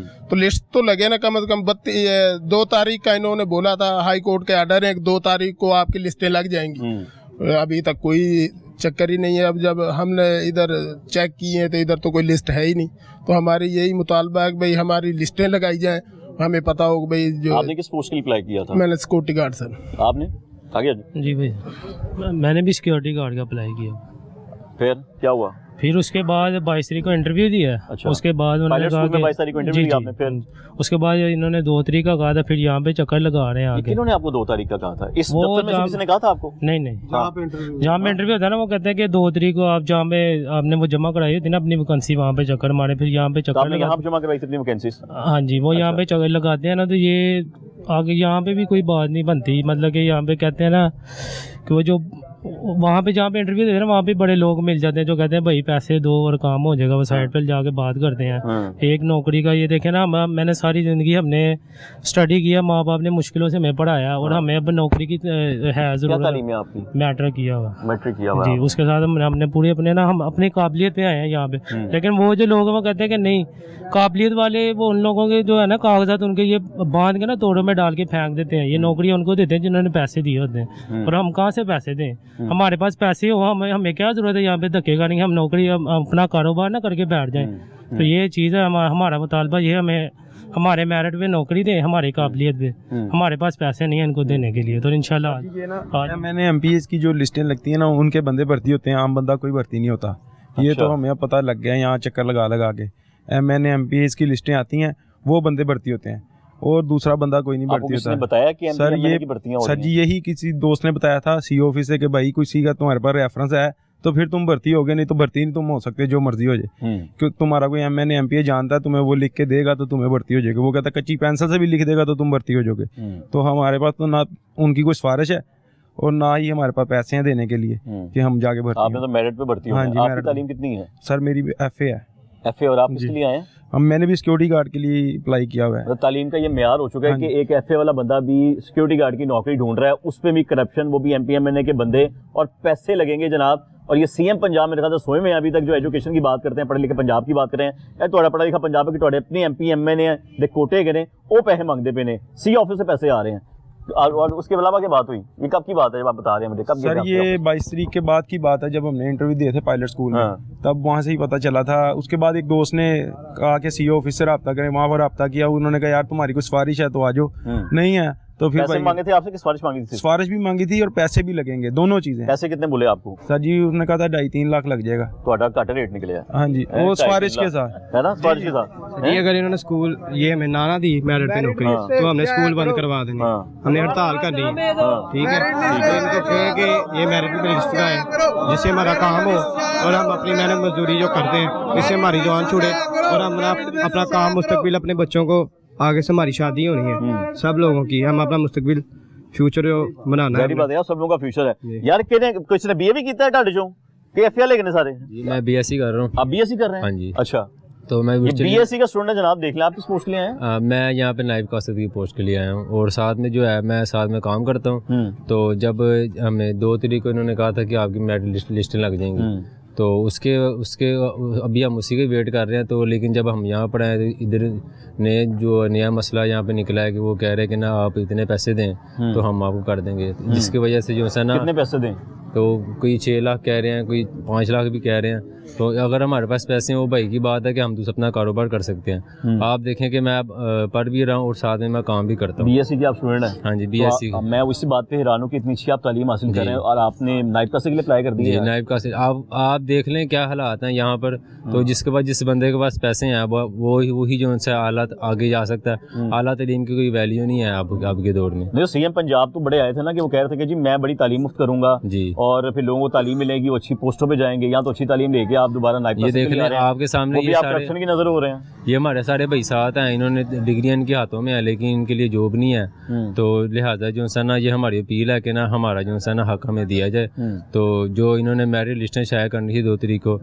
तो लिस्ट तो लगे ना, कम से कम 2 तारीख का इन्होंने बोला था, हाई कोर्ट के ऑर्डर है 2 तारीख को आपकी लिस्टें लग जाएंगी। अभी तक कोई चक्कर ही नहीं है। अब जब हमने इधर चेक किए हैं तो इधर तो कोई लिस्ट है ही नहीं। तो हमारी यही मुतालबा है कि भाई हमारी लिस्टें लगाई जाएं, हमें पता हो कि भाई जो। आपने किस पोस्ट के लिए अप्लाई किया था? मैंने सिक्योरिटी गार्ड सर। आपने आगे? जी भाई, मैंने भी सिक्योरिटी गार्ड का अप्लाई किया। फिर क्या हुआ? फिर उसके बाद 22 तारीख को इंटरव्यू दिया। अच्छा। उसके बाद उन्होंने पायलट कहा स्कूल में कि 22 तारीख को इंटरव्यू जी, दिया जी। आपने? फिर उसके बाद इन्होंने 2 तारीख का कहा था, फिर यहाँ पे चक्कर लगा रहे हैं ये आगे। किन्होंने आपको 2 तारीख का कहा था? इस वो दफ्तर में से जहाँ- किसी ने कहा था आपको? नहीं नहीं, हाँ। जहाँ पे इंटरव्यू होता है ना, वो कहते हैं कि 2 तारीख को आप जहाँ पे आपने वो जमा कराई होती है ना अपनी वैकेंसी, वहाँ पे चक्कर मारे, फिर यहाँ पे तो चक्कर आपने यहाँ लगा। पे जमा करवाई थी अपनी वैकेंसीज? हाँ जी, वो यहाँ अच्छा। पे चक्कर लगाते हैं ना, तो ये आगे यहाँ पे भी कोई बात नहीं बनती। मतलब कि यहाँ पे कहते हैं ना कि वो जो वहाँ पे जहाँ पे इंटरव्यू देते हैं ना, वहाँ पे बड़े लोग मिल जाते हैं जो कहते हैं भाई पैसे दो और काम हो जाएगा। वो साइड पर जाके बात करते हैं। एक नौकरी का ये देखें ना, मैंने सारी ज़िंदगी हमने स्टडी किया, माँ बाप ने मुश्किलों से हमें पढ़ाया, और हमें अब नौकरी की है क्या ज़रूरत। तालीम है आपकी? मैट्रिक किया हुआ मैट्रिक किया हुआ? जी। उसके साथ हमने पूरी अपने ना, हम अपनी काबिलियत पे आए हैं यहाँ पे। लेकिन वो जो लोग हैं वो कहते हैं कि नहीं, काबिलियत वाले वो उन लोगों के जो है ना कागजात उनके ये बांध के ना तोड़ों में डाल के फेंक देते हैं। ये नौकरी उनको देते हैं जिन्होंने पैसे दिए होते हैं, और हम कहाँ से पैसे दें? हमारे पास पैसे हो, हमें क्या जरूरत है यहाँ पे धक्के खाने की? हम नौकरी अपना कारोबार ना करके बैठ जाएं। तो ये चीज़ है हमारा मुतालबा ये, हमें हमारे मेरिट पे नौकरी दें, हमारी काबिलियत पे। हमारे पास पैसे नहीं है इनको देने के लिए। तो इंशाल्लाह मैंने एमपीएस की जो लिस्टें लगती हैं ना, उनके बंदे भर्ती होते हैं, आम बंदा कोई भर्ती नहीं होता। ये अच्छा। तो हमें पता लग गया यहाँ चक्कर लगा लगा के। मैंने एमपीएस की लिस्टें आती हैं, वो बंदे भर्ती होते हैं, और दूसरा बंदा कोई नहीं आपको भर्ती किसने होता। बताया कि सर MPMNA की भर्तियां हो सर रही जी, हैं? यही किसी दोस्त ने बताया था सी ऑफिस से कि भाई किसी का तुम्हारे पास रेफरेंस है तो फिर तुम भर्ती होगे, नहीं तो भर्ती नहीं तुम हो सकते, जो मर्जी हो जाए। क्योंकि तुम्हारा कोई मैंने एमपीए जानता है, तुम्हें वो लिख के देगा तो तुम्हें भर्ती हो जाएगी। वो कहता है कच्ची पेंसिल से भी लिख देगा तो तुम भर्ती हो जाओगे। तो हमारे पास तो ना उनकी कोई सिफारिश है और ना ही हमारे पास पैसे हैं देने के लिए कि हम जाके भर्ती आपने तो मेरिट पे भर्ती हाँ होना जी, है। आपकी मेरिट तालीम कितनी है? सर मेरी FA है। FA। और आप किसके लिए आए हैं? मैंने भी सिक्योरिटी गार्ड के लिए अप्लाई किया हुआ है। मतलब तालीम का ये मेयार हो चुका है हाँ कि एक FA वाला बंदा भी सिक्योरिटी गार्ड की नौकरी ढूंढ रहा है, उस पे भी करप्शन, वो भी MPMNA के बंदे, और पैसे लगेंगे जनाब। और ये CM पंजाब मेरे ख्याल से सोए में अभी तक जो एजुकेशन की बात करते हैं, पढ़े लिखे पंजाब की बात करें, ए थोड़ा पढ़ा लिखा पंजाब की थोड़े अपनी MPMNA दे कोटे गए वो पैसे मांगते पे ने, सी ऑफिस से पैसे आ रहे हैं। और उसके अलावा क्या बात हुई? ये कब की बात है जब आप बता रहे हैं मुझे? कब सर ये 22 तारीख के बाद की बात है, जब हमने इंटरव्यू दिए थे पायलट स्कूल में। तब वहाँ से ही पता चला था। उसके बाद एक दोस्त ने कहा कि CEO ऑफिस से रब्ता करें, वहाँ पर रब्ता किया। उन्होंने कहा यार तुम्हारी कोई सिफारिश है तो आ जाओ, नहीं है तो फिर पैसे मांगे थे आपसे कि सिफारिश मांगी थी? सिफारिश भी मांगी थी और पैसे भी लगेंगे, दोनों चीजें। पैसे कितने बोले आपको? सर जी उसने कहा था 2.5-3 लाख लग जाएगा। तो घट रेट निकले? हाँ जी, वो सिफारिश के साथ है ना, सिफारिश के साथ। ये अगर इन्होंने स्कूल ये हमें ना दी मेरिट पे नौकरी, तो हमने स्कूल बंद करवा देंगे। हमने हड़ताल करनी है, ठीक है? तो इनको कहें कि ये मेरिट पे लिस्ट का है, जिससे हमारा काम हो और हम अपनी मेहनत मजदूरी जो करते हैं इससे हमारी जान छुड़े, और हम अपना काम मुस्तकबिल, अपने बच्चों को आगे से हमारी शादी होनी है सब लोगों की, हम अपना मुस्तकबिल फ्यूचर बनाना है। बात है, सब लोगों का फ्यूचर है यार। किसी ने BA भी किया है ढाडे चो कि FA लेकिन सारे? मैं BSc कर रहा हूँ। आप BSc कर रहे हैं? हाँ जी। अच्छा, तो मैं BSc का स्टूडेंट है जनाब, देख लें। आप किस पोस्ट के लिए आए हैं? मैं यहाँ पे नायब कासिद की पोस्ट के लिए आया हूँ, और साथ में जो है मैं साथ में काम करता हूँ। तो जब हमें 2 तारीख को इन्होंने कहा था कि आपकी मेरिट लिस्टें लग जाएंगी, तो उसके अभी हम उसी का वेट कर रहे हैं। तो लेकिन जब हम यहाँ पर आए तो इधर ने जो नया मसला यहाँ पे निकला है कि वो कह रहे हैं कि ना आप इतने पैसे दें तो हम आपको कर देंगे, जिसकी वजह से जो है ना, कितने पैसे दें? तो कोई 6 लाख कह रहे हैं, कोई 5 लाख भी कह रहे हैं। तो अगर हमारे पास पैसे हैं, वो भाई की बात है कि हम तो अपना कारोबार कर सकते हैं। आप देखें कि मैं पढ़ भी रहा हूँ और साथ में मैं काम भी करता हूँ। बीएससी के आप स्टूडेंट हैं? हाँ जी, बीएससी। तो मैं उसी बात पे हैरान हूँ कि इतनी अच्छी आप तालीम हासिल कर रहे हैं और आपने नाइब कासिद के लिए अप्लाई कर दी है। नाइब कासिद आप देख लें क्या हालात हैं यहाँ पर। तो जिसके पास, जिस बंदे के पास पैसे हैं वही जो उनसे हालात आगे जा सकता है। आला तालीम की कोई वैल्यू नहीं है आपके दौर में। जो सीएम पंजाब तो बड़े आए थे ना कि वो कह रहे थे कि जी मैं बड़ी तालीम मुफ्त करूंगा जी, और फिर लोगों को तालीम मिलेगी, वो अच्छी पोस्टों पे जाएंगे, या तो अच्छी तालीम लेके आप दोबारा नाइब ये देख लें आपके सामने, ये करप्शन की नजर हो रहे हैं। ये हमारे सारे भाई साथ हैं, इन्होंने डिग्रियां इनके हाथों में है लेकिन इनके लिए जॉब नहीं है। तो लिहाजा जो है ना, ये हमारी अपील है कि ना हमारा जो है ना हक हमें दिया जाए। तो जो इन्होंने मेरिट लिस्टें शाया करनी थी 2 तारीख को,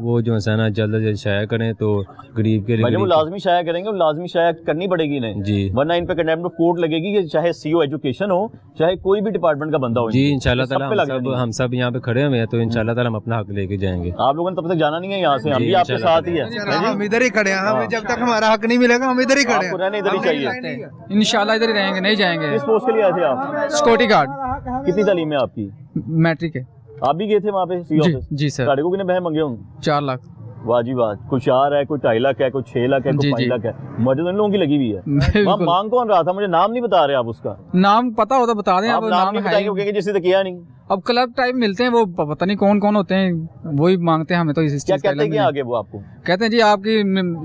वो जो है ना जल्द से जल्द शाया करें तो गरीब के लिए। वो लाजमी शाया करेंगे, वो लाजमी शाया करनी पड़ेगी इन्हें जी, वरना इन पे कंटेम्प्ट ऑफ कोर्ट लगेगी, कि चाहे सीओ एजुकेशन हो, चाहे कोई भी डिपार्टमेंट का बंदा हो जी। इंशाल्लाह ताला हम सब यहाँ पे खड़े हुए हैं, तो इंशाल्लाह ताला हम अपना हक लेके जाएंगे। आप लोगों ने तब तक जाना नहीं है यहाँ से, हम भी आपके साथ ही है। हम इधर ही खड़े हैं, हम जब तक हमारा हक नहीं मिलेगा हम इधर ही खड़े हैं। रहने इधर ही चाहिए, इंशाल्लाह इधर ही रहेंगे, नहीं जाएंगे। किस पोस्ट के लिए आए थे आप? Security guard. कितनी तालीम है आपकी? मैट्रिक है। आप भी गए थे वहाँ पे सी ऑफिस? जी सर। साढ़े को कितने पैसे मांगे होंगे? 4 लाख। वाह जी वाह, कोई 4 है, कोई 2.5 लाख है, कोई 6 लाख है, कोई 5 लाख है। मजे तो इन लोगों की लगी हुई है। वहाँ मांग कौन रहा था? मुझे नाम नहीं बता रहे आप उसका। नाम पता होता बता दें। अब नाम नहीं बताएंगे जिससे तो किया नहीं। अब क्लब टाइप मिलते हैं, वो पता नहीं कौन कौन होते हैं, वही मांगते हैं हमें। तो इस क्या कहते हैं आगे वो आपको? कहते हैं जी आपकी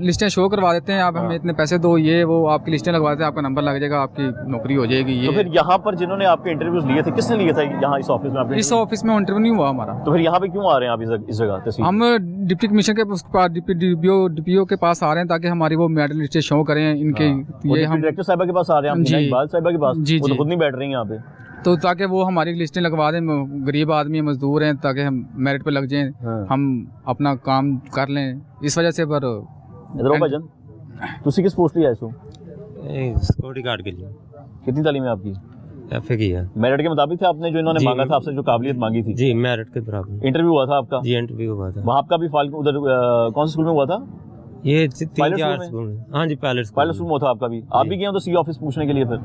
लिस्टें शो करवा देते हैं, आप हमें इतने पैसे दो, ये वो आपकी लिस्टें लगवा देते हैं, आपका नंबर लग जाएगा, आपकी नौकरी हो जाएगी। ये तो फिर यहाँ पर जिन्होंने आपके इंटरव्यूज लिए थे, किसने लिए था यहाँ इस ऑफिस में? इस ऑफिस में इंटरव्यू नहीं हुआ हमारा। तो फिर यहाँ पे क्यों आ रहे हैं आप इस जगह? हम डिप्टी कमिश्नर के पास, डीपीओ के पास आ रहे हैं ताकि हमारी वो मेरिट लिस्टें शो करें इनके। ये हम डायरेक्टर साहिबा के पास आ रहे हैं, इकबाल साहिबा के पास। जी वो तो खुद नहीं बैठ रही हैं यहाँ पे, तो ताकि वो हमारी लिस्टें लगवा दें। गरीब आदमी मजदूर हैं, ताकि हम मेरिट पे लग जाएं, हम अपना काम कर लें, इस वजह से। पर इधर भजन, तुसी किस पोस्ट लिया इसको? सिक्योरिटी गार्ड के लिए। कितनी तालीम है आपकी? एफए की है। मेरिट के मुताबिक थे आपने जो इन्होंने मांगा था आपसे, जो काबिलियत मांगी थी? जी, मेरिट के बराबर। इंटरव्यू हुआ था आपका? जी, इंटरव्यू हुआ था। वहाँ आपका भी फाइल उधर कौन से स्कूल में हुआ था? ये 3-4 स्कूल में। हाँ जी, पायलट स्कूल में था आपका भी। आप भी गए हो तो सी ऑफिस पूछने के लिए? फिर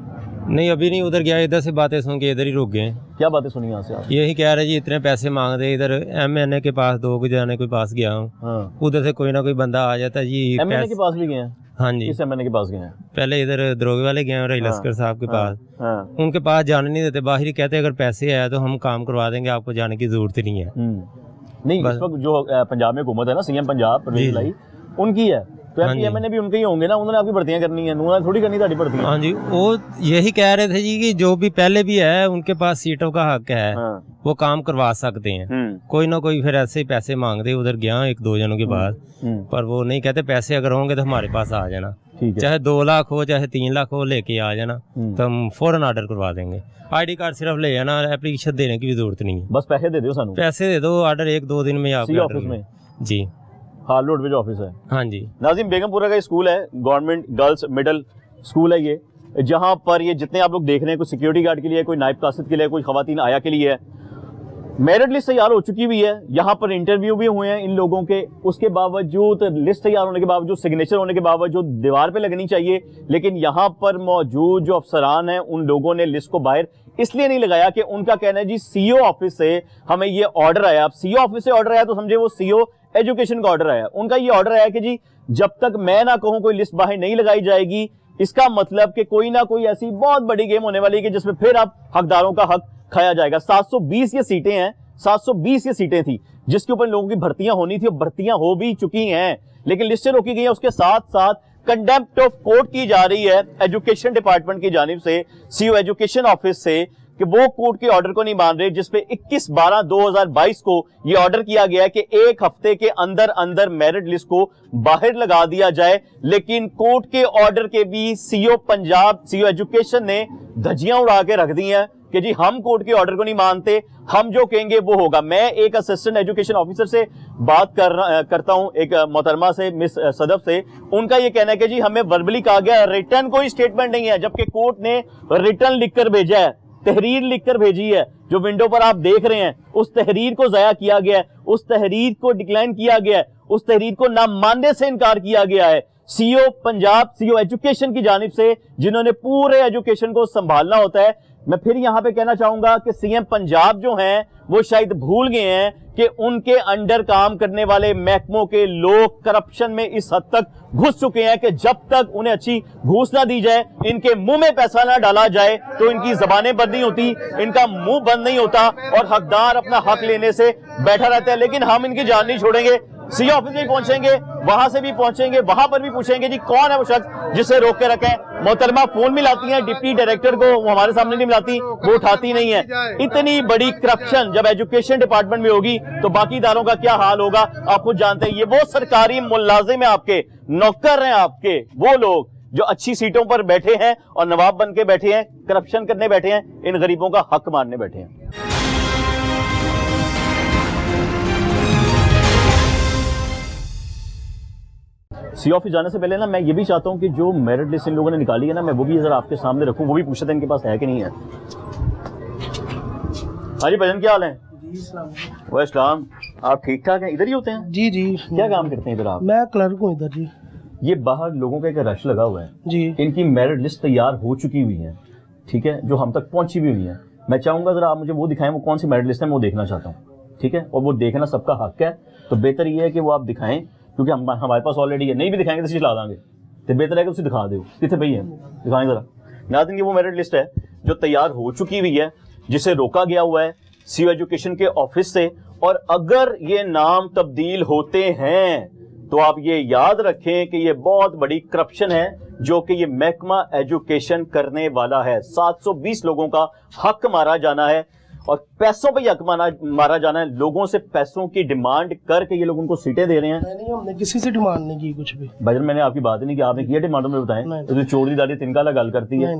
नहीं, अभी नहीं उधर गया, इधर से बातें सुन के इधर ही रुक गए। क्या बातें सुनी यहाँ से आप? यही कह रहे जी इतने पैसे मांग रहे। इधर MNA के पास 2 जाने के पास गया हूँ, उधर से कोई ना कोई बंदा आ जाता है जी। MNA के पास भी गए हैं? हाँ जी। किस MNA के पास गए हैं? पहले इधर दरोगे वाले गए हैं, लश्कर साहब के पास। उनके पास जाने नहीं देते, बाहर ही कहते अगर पैसे आए तो हम काम करवा देंगे, आपको जाने की जरूरत ही नहीं है। नहीं, इस वक्त जो पंजाब में हुकूमत है ना, सीएम पंजाब परवेज लाई, उनकी है, तो MNA भी उनके ही होंगे ना, उन्होंने आपकी भर्तियां करनी है, उन्होंने थोड़ी करनी ताड़ी भर्तियां। हाँ जी, वो यही कह रहे थे जी कि जो भी पहले भी है उनके पास सीटों का हक है, वो काम करवा सकते हैं। कोई ना कोई फिर ऐसे ही पैसे मांगते। उधर गया 1-2 जनों के पास, पर वो नहीं कहते पैसे अगर होंगे तो हमारे पास आ जाना, चाहे 2 लाख हो चाहे 3 लाख हो, लेके आ जाना, तो हम फौरन ऑर्डर करवा देंगे। ID कार्ड सिर्फ ले जाना, एप्लीकेशन देने की भी जरूरत नहीं है, बस पैसे दे दो सानू, पैसे दे दो, ऑर्डर 1-2 दिन में आपके ऑफिस में। जी हाल रोड पे जो ऑफिस है। हाँ जी। नाज़िम, बेगमपुरा का स्कूल है, गवर्नमेंट गर्ल्स मिडिल स्कूल है ये, जहाँ पर ये जितने आप लोग देख रहे हैं, कोई सिक्योरिटी गार्ड के लिए, कोई नायब कासिद के लिए, कोई खवातीन आया के लिए है। मेरिट लिस्ट तैयार हो चुकी हुई है, यहाँ पर इंटरव्यू भी हुए हैं इन लोगों के, उसके बावजूद लिस्ट तैयार होने के बावजूद, सिग्नेचर होने के बावजूद दीवार पे लगनी चाहिए, लेकिन यहाँ पर मौजूद जो अफसरान हैं उन लोगों ने लिस्ट को बाहर इसलिए नहीं लगाया कि उनका कहना है जी सीओ ऑफिस से हमें ये ऑर्डर आया। अब सीओ ऑफिस से ऑर्डर आया तो समझे वो सीओ एजुकेशन का ऑर्डर आया। उनका ये ऑर्डर आया कि जी जब तक मैं ना कहूं कोई लिस्ट बाहर नहीं लगाई जाएगी, इसका मतलब कि कोई ना कोई ऐसी बहुत बड़ी गेम होने वाली है कि जिसमें फिर आप हकदारों का हक खाया जाएगा। 720 ये सीटें हैं, 720 ये सीटें थी जिसके ऊपर लोगों की भर्तियां होनी थी, भर्तियां हो भी चुकी हैं, लेकिन लिस्टें रोकी गई हैं। उसके साथ साथ कंटेम्प्ट ऑफ कोर्ट की जा रही है एजुकेशन डिपार्टमेंट की जानिब से, सीओ एजुकेशन ऑफिस से, कि वो कोर्ट के ऑर्डर को नहीं मान रहे, जिसपे 21/12/2022 को ये ऑर्डर किया गया है कि 1 हफ्ते के अंदर अंदर मेरिट लिस्ट को बाहर लगा दिया जाए। लेकिन कोर्ट के ऑर्डर के भी सीओ पंजाब, सीओ एजुकेशन ने धज्जियां उड़ा के रख दी हैं कि जी हम कोर्ट के ऑर्डर को नहीं मानते, हम जो कहेंगे वो होगा। मैं एक असिस्टेंट एजुकेशन ऑफिसर से बात करता हूं, एक मोहतरमा से, मिस सदफ से, उनका ये कहना है कि जी हमें वर्बली कहा गया, रिटर्न कोई स्टेटमेंट नहीं है, जबकि कोर्ट ने रिटर्न लिखकर भेजा है तहरीर लिखकर भेजी है, जो विंडो पर आप देख रहे हैं, उस तहरीर को जाया किया गया है, उस तहरीर को डिक्लाइन किया गया है, उस तहरीर को ना मानने से इनकार किया गया है। सीओ पंजाब, सीओ एजुकेशन की जानिब से, जिन्होंने पूरे एजुकेशन को संभालना होता है। मैं फिर यहां पे कहना चाहूंगा कि सीएम पंजाब जो हैं वो शायद भूल गए हैं कि उनके अंडर काम करने वाले महकमों के लोग करप्शन में इस हद तक घुस चुके हैं कि जब तक उन्हें अच्छी घूस ना दी जाए, इनके मुंह में पैसा ना डाला जाए, तो इनकी जबानें बंद नहीं होती, इनका मुंह बंद नहीं होता और हकदार अपना हक लेने से बैठा रहता है। लेकिन हम इनकी जान नहीं छोड़ेंगे, सीओ ऑफिस में पहुंचेंगे, वहां से भी पहुंचेंगे, वहां पर भी पूछेंगे जी कौन है वो शख्स जिसे रोक के रखें। मोहतरमा फोन मिलाती हैं डिप्टी डायरेक्टर को, वो हमारे सामने नहीं मिलाती, वो उठाती नहीं है। इतनी बड़ी करप्शन जब एजुकेशन डिपार्टमेंट में होगी तो बाकी इदारों का क्या हाल होगा आप खुद जानते हैं। ये वो सरकारी मुलाजिम है आपके, नौकर हैं आपके, वो लोग जो अच्छी सीटों पर बैठे हैं और नवाब बन के बैठे हैं, करप्शन करने बैठे हैं, इन गरीबों का हक मारने बैठे हैं। सी ऑफिस जाने से पहले ना मैं ये भी चाहता हूं कि जो मेरिट लिस्ट इन लोगों ने निकाली है ना, मैं वो भी जरा आपके सामने रखूं, वो भी पूछते हैं इनके पास है कि नहीं है। हाँ जी भजन, क्या हाल है? वाह इस्लाम, आप ठीक ठाक हैं? इधर ही होते हैं? जी जी। क्या काम करते हैं इधर आप? मैं क्लर्क हूँ इधर जी। ये बाहर लोगों का एक रश लगा हुआ है जी, इनकी मेरिट लिस्ट तैयार हो चुकी हुई है, ठीक है, जो हम तक पहुंची भी हुई है। मैं चाहूंगा जरा आप मुझे वो दिखाएं, वो कौन सी मेरिट लिस्ट है, मैं वो देखना चाहता हूँ, ठीक है। और वो देखना सबका हक है, तो बेहतर ये है कि वो आप दिखाएं, क्योंकि हमारे पास ऑलरेडी है। नहीं भी दिखाएंगे तो चला देंगे, तो बेहतर है कि उसे दिखा दो कितने भाई है, दिखाएं जरा। नाज़रीन, ये वो मेरिट लिस्ट है जो तैयार हो चुकी हुई है, जिसे रोका गया हुआ है सीओ एजुकेशन के ऑफिस से। और अगर ये नाम तब्दील होते हैं तो आप ये याद रखें कि ये बहुत बड़ी करप्शन है जो कि ये महकमा एजुकेशन करने वाला है। 720 लोगों का हक मारा जाना है और पैसों पे हक मारा जाना है। लोगों से पैसों की डिमांड करके ये लोग उनको सीटें दे रहे हैं। नहीं, हमने किसी से डिमांड नहीं की कुछ भी। भाईजान, मैंने आपकी बात ही नहीं की, आपने किया डिमांड में बताएं तो चोरी दारी तिनका लगा गल करती है।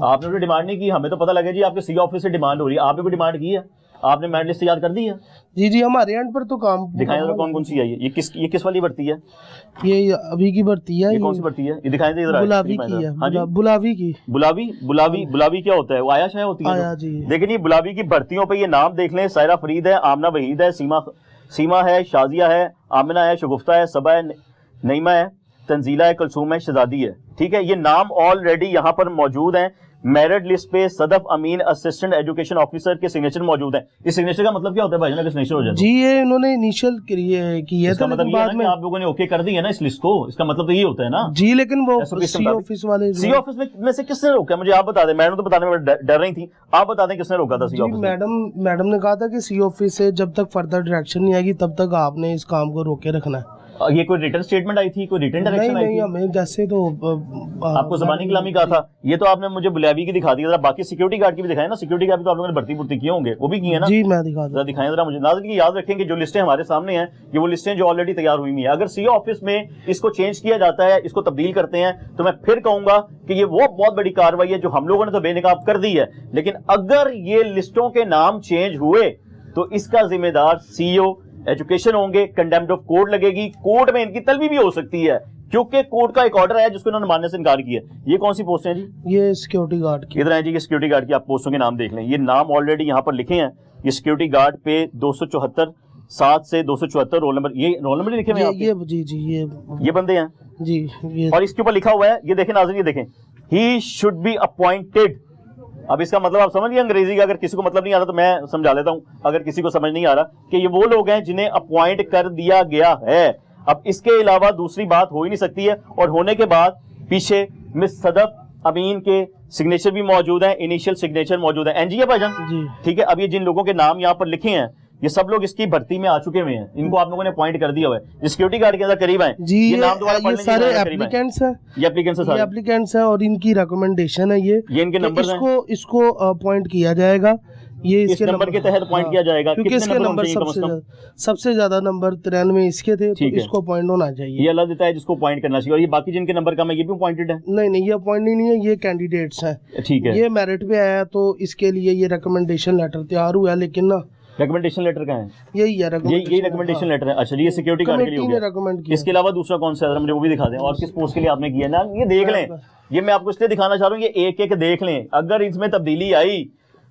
आपने कोई डिमांड नहीं की, हमें तो पता लगा जी आपके सी ऑफिस से डिमांड हो रही है। आपने कोई डिमांड की है? आपने मेरिट लिस्ट तैयार कर दी है? जी जी, हमारे एंड पर तो काम। दिखाएं जरा कौन कौन सी है ये किस वाली भर्ती है? ये अभी की भर्ती है। ये कौन सी भर्ती है? ये दिखाएं जरा। बुलावी की है। हाँ जी, बुलावी की। बुलावी क्या होता है? वो आया शाया होती है? आया जी। लेकिन ये बुलावी की भर्तियों पे ये नाम देख लें, सायरा फरीद है, आमना वहीद है, सीमा है, शाजिया है, आमिना है, शगुफ्ता है, सबा है, नईमा है, तंजीला है, कलसूम है, शहजादी है, ठीक है। ये नाम ऑलरेडी यहाँ पर मौजूद हैं। मेरिट लिस्ट पे सदफ अमीन असिस्टेंट एजुकेशन ऑफिसर के सिग्नेचर मौजूद है। इस सिग्नेचर का मतलब क्या होता है भाई, अगर सिग्नेचर हो जाए? जी, ये इन्होंने इनिशियल किया था, मतलब बाद में आप लोगों ने ओके कर दी है ना इस लिस्ट को, इसका मतलब तो ये होता है ना जी। लेकिन वो सी ऑफिस वाले, सी ऑफिस में से किसने रोका? मुझे आप बता दें, मैडम तो बताने में डर रही थी, आप बता दें किसने रोका था सी ऑफिस? मैडम ने कहा था कि सी ऑफिस से जब तक फर्दर डायरेक्शन नहीं आएगी तब तक आपने इस काम को रोके रखना है। ये कोई रिटर्न स्टेटमेंट आई थी, कोई रिटर्न डायरेक्शन आई थी? हमें जैसे तो आपको ज़बानी कलामी कहा था। ये तो आपने मुझे बुलावी की दिखा दी, जरा बाकी सिक्योरिटी गार्ड की भी दिखाएं ना। सिक्योरिटी गार्ड भी तो आप लोगों ने भर्ती किए होंगे, वो भी किए ना? जी, मैं दिखाएं जरा मुझे। नाज़रीन, याद रखें कि जो लिस्टें हमारे सामने हैं ये वो लिस्टें जो ऑलरेडी तैयार हुई हैं। अगर सीओ ऑफिस में इसको चेंज किया जाता है, इसको तब्दील करते हैं, तो मैं फिर कहूंगा कि ये वो बहुत बड़ी कार्रवाई है जो हम लोगों ने तो बेनकाब कर दी है। लेकिन अगर ये लिस्टों के नाम चेंज हुए तो इसका जिम्मेदार सीओ एजुकेशन होंगे, कंडेम्ड ऑफ कोर्ट लगेगी, कोर्ट में इनकी तलबी भी हो सकती है, क्योंकि कोर्ट का एक ऑर्डर है जिसको इन्होंने मानने से इनकार किया। ये कौन सी पोस्ट है जी? ये सिक्योरिटी गार्ड की। इधर है जी, ये सिक्योरिटी गार्ड की आप पोस्टों के नाम देख लें। ये नाम ऑलरेडी यहाँ पर लिखे हैं। ये सिक्योरिटी गार्ड पे 274 7 से 274 रोल नंबर, ये रोल नंबर लिखे हुए हैं ये जी ये बंदे हैं जी। ये और इसके ऊपर लिखा हुआ है, ये देखें नाज़रीन, ये देखें, ही शुड बी अपॉइंटेड। अब इसका मतलब आप समझिए अंग्रेजी का, अगर किसी को मतलब नहीं आ रहा तो मैं समझा लेता हूं, अगर किसी को समझ नहीं आ रहा, कि ये वो लोग हैं जिन्हें अपॉइंट कर दिया गया है। अब इसके अलावा दूसरी बात हो ही नहीं सकती है। और होने के बाद पीछे मिस सदफ अमीन के सिग्नेचर भी मौजूद है, इनिशियल सिग्नेचर मौजूद है। एनजी है भाईजान जी, ठीक है। अब ये जिन लोगों के नाम यहाँ पर लिखे हैं ये सब लोग इसकी भर्ती में आ चुके हुए हैं, इनको आप लोगों ने अपॉइंट कर दिया हुआ है। सिक्योरिटी गार्ड के अंदर करीब है जी, ये नाम दोबारा पढ़ लेंगे, सारे एप्लीकेंट्स हैं, ये एप्लीकेंट्स हैं और इनकी रिकमेंडेशन है। ये इनके नंबर हैं, इसको अपॉइंट किया जाएगा। ये इसके नंबर के तहत अपॉइंट किया जाएगा, क्योंकि इसके नंबर सबसे ज्यादा नंबर 93 इसके थे, तो इसको अपॉइंट होना चाहिए। ये अल्लाह देता है जिसको अपॉइंट करना चाहिए। और ये बाकी जिनके नंबर कम है ये भी अपॉइंटेड है? नहीं, ये अपॉइंट नहीं है, ये कैंडिडेट्स हैं, ठीक है। ये मेरिट पे आया तो इसके लिए ये रिकमेंडेशन लेटर तैयार हुआ है, लेकिन ना रिकमेंडेशन लेटर का है, यही रिकमेंडेशन लेटर है। अच्छा जी, ये सिक्योरिटी गार्ड के लिए हो गया। इसके अलावा दूसरा कौन सा है, मुझे वो भी दिखा दें। और किस पोस्ट के लिए आपने किया ना, ये देख लें। ये मैं आपको इसलिए दिखाना चाह रहा हूँ, ये एक एक देख लें। अगर इसमें तब्दीली आई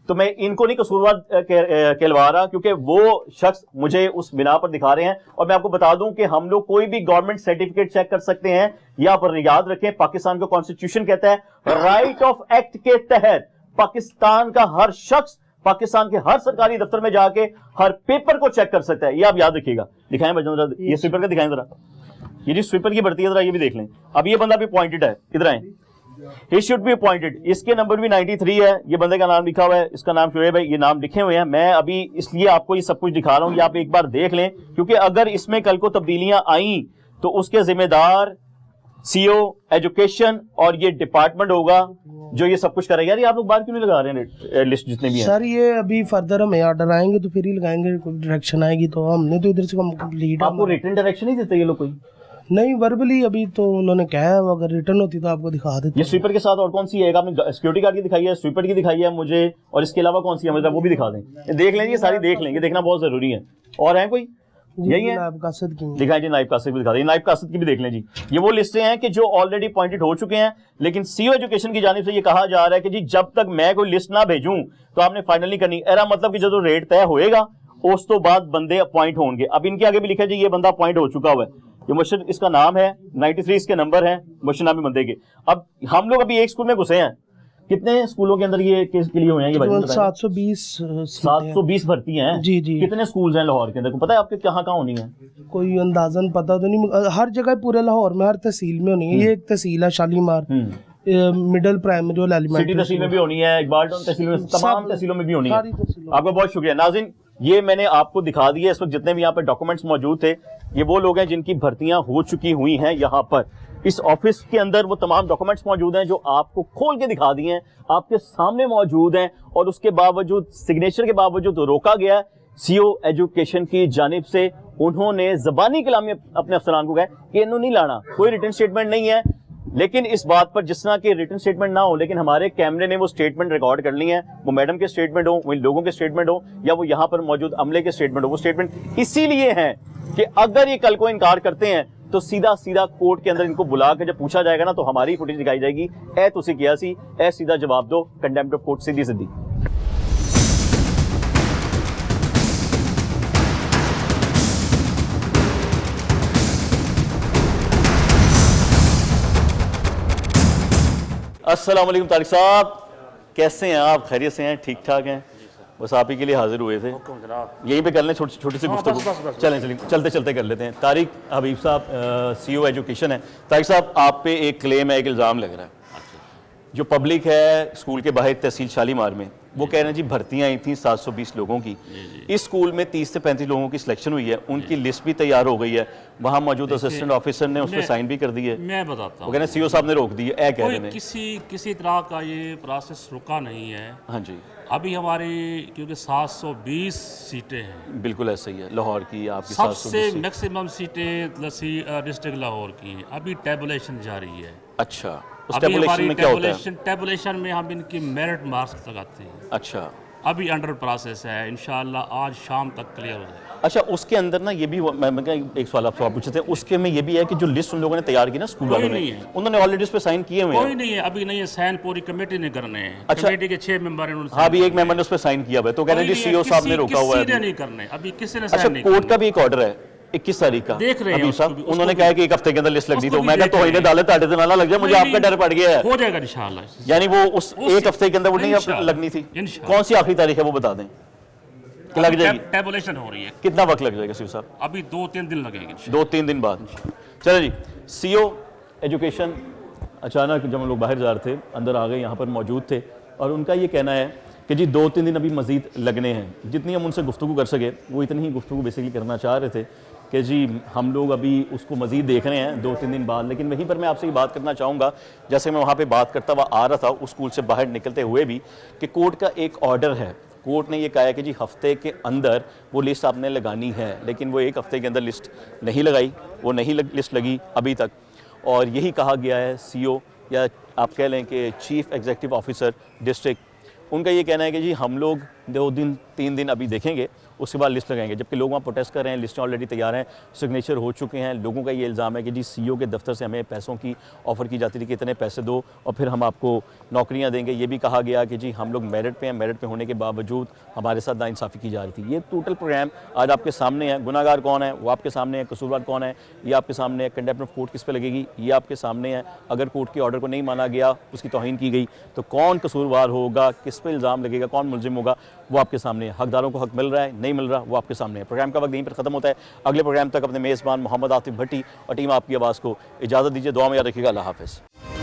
तो मैं इनको नहीं कसूरवार कहलवा रहा, क्योंकि वो शख्स मुझे उस बिना पर दिखा रहे हैं। और मैं आपको बता दूं कि हम लोग कोई भी गवर्नमेंट सर्टिफिकेट चेक कर सकते हैं। यहाँ पर याद रखें, पाकिस्तान का कॉन्स्टिट्यूशन कहता है राइट ऑफ एक्ट के तहत पाकिस्तान का हर शख्स पाकिस्तान के हर सरकारी दफ्तर में जाके हर पेपर को चेक कर सकता है। ये आप याद रखिएगा। दिखाएं जरा, ये स्वीपर का दिखाएं जरा, ये जो स्वीपर की भर्ती है जरा ये भी देख लें। अब ये बंदा भी अपॉइंटेड है, इधर आए, ही शुड बी अपॉइंटेड। इसके नंबर भी 93 है। ये बंदे का नाम लिखा हुआ है, इसका नाम शोएब है, ये नाम लिखे हुए हैं। मैं अभी इसलिए आपको ये सब कुछ दिखा रहा हूं, ये आप एक बार देख लें, क्योंकि अगर इसमें कल को तब्दीलियां आई तो उसके जिम्मेदार सीओ एजुकेशन और ये डिपार्टमेंट होगा जो ये सब कुछ करेगा। यार ये आप लोग बाहर क्यों नहीं लगा रहे हैं लिस्ट जितने भी हैं? सर ये अभी फर्दर हमें ऑर्डर आएंगे तो फिर ही लगाएंगे, कोई डायरेक्शन आएगी तो हमने तो इधर से कंप्लीट। आपको रिटन डायरेक्शन नहीं देते ये लोग कोई? नहीं, वर्बली अभी तो उन्होंने कहा है, अगर रिटर्न होती तो आपको दिखा देते। ये स्वीपर के साथ और कौन सी है? आपने सिक्योरिटी गार्ड की दिखाई है, स्वीपर की दिखाई है मुझे, और इसके अलावा कौन सी है मुझे वो भी दिखा दें। देख लेंगे सारी, देख लेंगे, देखना बहुत जरूरी है। और है कोई? यही है नायब कासिद की दिखाई जी, नायब कासिद भी दिखा दें, नायब कासिद की भी देख लें जी। ये वो लिस्टें हैं कि जो ऑलरेडी अपॉइंटेड हो चुके हैं, लेकिन सीओ एजुकेशन की जानिब से ये कहा जा रहा है कि जी जब तक मैं कोई लिस्ट ना भेजूं तो आपने फाइनल नहीं करनी। एरा मतलब कि जो रेट तय होएगा उस तो बाद बंदे अपॉइंट होंगे। अब इनके आगे भी लिखा जी ये बंदा अपॉइंट हो चुका हुआ है, ये मुर्शिद इसका नाम है, 93 इसके नंबर है, मुर्शिद नामी बंदे के। अब हम लोग अभी एक स्कूल में घुसे हैं, कितने स्कूलों के अंदर ये केस के लिए हुए हैं? ये 720 भर्ती हैं जी जी। कितने स्कूल हैं लाहौर के अंदर, को पता है आपके कहाँ कहाँ होनी है? कोई अंदाजन पता तो नहीं, हर जगह पूरे लाहौर में हर तहसील में होनी है। ये एक तहसील है शालीमार, मिडिल प्राइमरी और एलिमेंट्री सिटी तहसील में भी होनी है, इकबाल टाउन तहसील में, तमाम तहसीलों में भी होनी है। आपका बहुत शुक्रिया। नाज़रीन ये मैंने आपको दिखा दिया, इस वक्त जितने भी यहाँ पर डॉक्यूमेंट्स मौजूद थे ये वो लोग हैं जिनकी भर्तियां हो चुकी हुई हैं। यहाँ पर इस ऑफिस के अंदर वो तमाम डॉक्यूमेंट्स मौजूद हैं जो आपको खोल के दिखा दिए हैं, आपके सामने मौजूद हैं, और उसके बावजूद सिग्नेचर के बावजूद रोका गया सीओ एजुकेशन की जानिब से। उन्होंने ज़बानी कलामी अपने अफसरान को कहा कि इन्होंने नहीं लाना, कोई रिटन स्टेटमेंट नहीं है। लेकिन इस बात पर जिस तरह के रिटन स्टेटमेंट ना हो, लेकिन हमारे कैमरे ने वो स्टेटमेंट रिकॉर्ड कर ली है, वो मैडम के स्टेटमेंट हो, वो इन लोगों के स्टेटमेंट हो, या वो यहाँ पर मौजूद अमले के स्टेटमेंट हो। वो स्टेटमेंट इसीलिए हैं कि अगर ये कल को इनकार करते हैं तो सीधा सीधा कोर्ट के अंदर इनको बुला के जब पूछा जाएगा ना तो हमारी फुटेज दिखाई जाएगी, ए तुसी किया सी, ए सीधा जवाब दो, कंटेम्प्ट ऑफ कोर्ट सीधी सीधी। अस्सलाम वालेकुम तारिक साहब, कैसे हैं आप? खैरियत से हैं? ठीक ठाक हैं? बस आप ही के लिए हाजिर हुए थे, यहीं पे कर लें छोटी छोटी सी गुफ्तगू। चलें चलते चलते कर लेते हैं। तारिक हबीब साहब सीओ एजुकेशन है। तारिक साहब आप पे एक क्लेम है, एक इल्ज़ाम लग रहा है। जो पब्लिक है स्कूल के बाहर तहसील शालीमार में, वो कह रहे हैं जी भर्तियां आई थी 720 लोगों की, इस स्कूल में 30 से 35 लोगों की सिलेक्शन हुई है, उनकी लिस्ट भी तैयार हो गई है, वहाँ मौजूद असिस्टेंट ऑफिसर ने उस पर साइन भी कर दी है। मैं बताता हूँ, वो कह रहे हैं सीओ साहब ने रोक दी है, कह रहे हैं किसी तरह का ये प्रोसेस रुका नहीं है। हाँ जी, अभी हमारी क्योंकि 720 सीटें हैं, बिल्कुल ऐसा ही है। लाहौर की आपकी सबसे मैक्सिमम सीटें डिस्ट्रिक्ट लाहौर की हैं। अभी टेबुलेशन जारी है। अच्छा, उस टेबुलेशन में क्या होता है? टेबुलेशन में हम इनकी मेरिट मार्क्स लगाते हैं। अच्छा, अभी अंडर प्रोसेस है, इंशाल्लाह आज शाम तक क्लियर हो जाएगा। अच्छा, उसके अंदर ना ये भी मैं एक सवाल आपसे पूछे थे, उसके में ये भी है कि जो लिस्ट उन लोगों ने तैयार की ना स्कूल वालों ने, उन्होंने ऑलरेडी उस पे साइन किए हुए हैं? कोई नहीं है, अभी नहीं है, साइन पूरी कमेटी ने करने हैं। अच्छा, कमेटी के 6 मेंबर हैं। हाँ, अभी एक मेंबर ने उस पे साइन किया हुआ है, तो कह रहे हैं जी सीओ साहब ने रोका हुआ है। किसी ने नहीं करने, अभी किसी ने अच्छा, साइन नहीं कोर्ट का भी एक ऑर्डर है 21 तारीख का, देख रहे हैं साहब उन्होंने कहा कि एक हफ्ते के अंदर लिस्ट लगनी, तो मैं तो इन्हें डाले ताटे से ना लग जाए, मुझे आपका डर पड़ गया है। हो जाएगा इंशाल्लाह, यानी वो उस एक हफ्ते के अंदर वो नहीं लगनी थी। कौन सी आखिरी तारीख है वो बता दें कि लग जाएगी? टेबुलेशन हो रही है। कितना वक्त लग जाएगा सीओ साहब? अभी 2-3 दिन लगेंगे। 2-3 दिन बाद। चलो जी, सीओ एजुकेशन अचानक जब हम लोग बाहर जा रहे थे अंदर आ गए, यहाँ पर मौजूद थे, और उनका ये कहना है कि जी 2-3 दिन अभी मजीद लगने हैं। जितनी हम उनसे गुफ्तगू कर सके वो इतनी ही गुफ्तगू बेसिकली करना चाह रहे थे कि जी हम लोग अभी उसको मजीद देख रहे हैं 2-3 दिन बाद। लेकिन वहीं पर मैं आपसे ये बात करना चाहूँगा, जैसे मैं वहाँ पे बात करता हुआ आ रहा था उस स्कूल से बाहर निकलते हुए भी, कि कोर्ट का एक ऑर्डर है। कोर्ट ने ये कहा है कि जी हफ्ते के अंदर वो लिस्ट आपने लगानी है, लेकिन वो एक हफ्ते के अंदर लिस्ट नहीं लगाई, वो नहीं लिस्ट लगी अभी तक। और यही कहा गया है सीओ या आप कह लें कि चीफ एग्जीक्यूटिव ऑफिसर डिस्ट्रिक्ट, उनका ये कहना है कि जी हम लोग तीन दिन अभी देखेंगे, उसके बाद लिस्ट लगाएंगे। जबकि लोग वहाँ प्रोटेस्ट कर रहे हैं, लिस्टें ऑलरेडी तैयार हैं, सिग्नेचर हो चुके हैं। लोगों का ये इल्ज़ाम है कि जी CEO के दफ्तर से हमें पैसों की ऑफ़र की जाती थी कि इतने पैसे दो और फिर हम आपको नौकरियाँ देंगे। ये भी कहा गया कि जी हम लोग मेरिट पे हैं, मेरिट पे होने के बावजूद हमारे साथ नाइंसाफ़ी की जा रही थी। ये टोटल प्रोग्राम आज आपके सामने है। गुनाहगार कौन है वो आपके सामने है, कसूरवार कौन है ये आपके सामने है, कंटेम्प्ट ऑफ कोर्ट किस पे लगेगी ये आपके सामने है। अगर कोर्ट के ऑर्डर को नहीं माना गया, उसकी तौहीन की गई, तो कौन कसूरवार होगा, किस पे इल्ज़ाम लगेगा, कौन मुलजिम होगा, वो आपके सामने है। हकदारों को हक मिल रहा है, नहीं मिल रहा, वो आपके सामने है। प्रोग्राम का वक्त यहीं पर ख़त्म होता है। अगले प्रोग्राम तक अपने मेज़बान मोहम्मद आतिफ भट्टी और टीम आपकी आवाज़ को इजाज़त दीजिए। दुआ में याद रखिएगा। अल्लाह हाफ़िज़।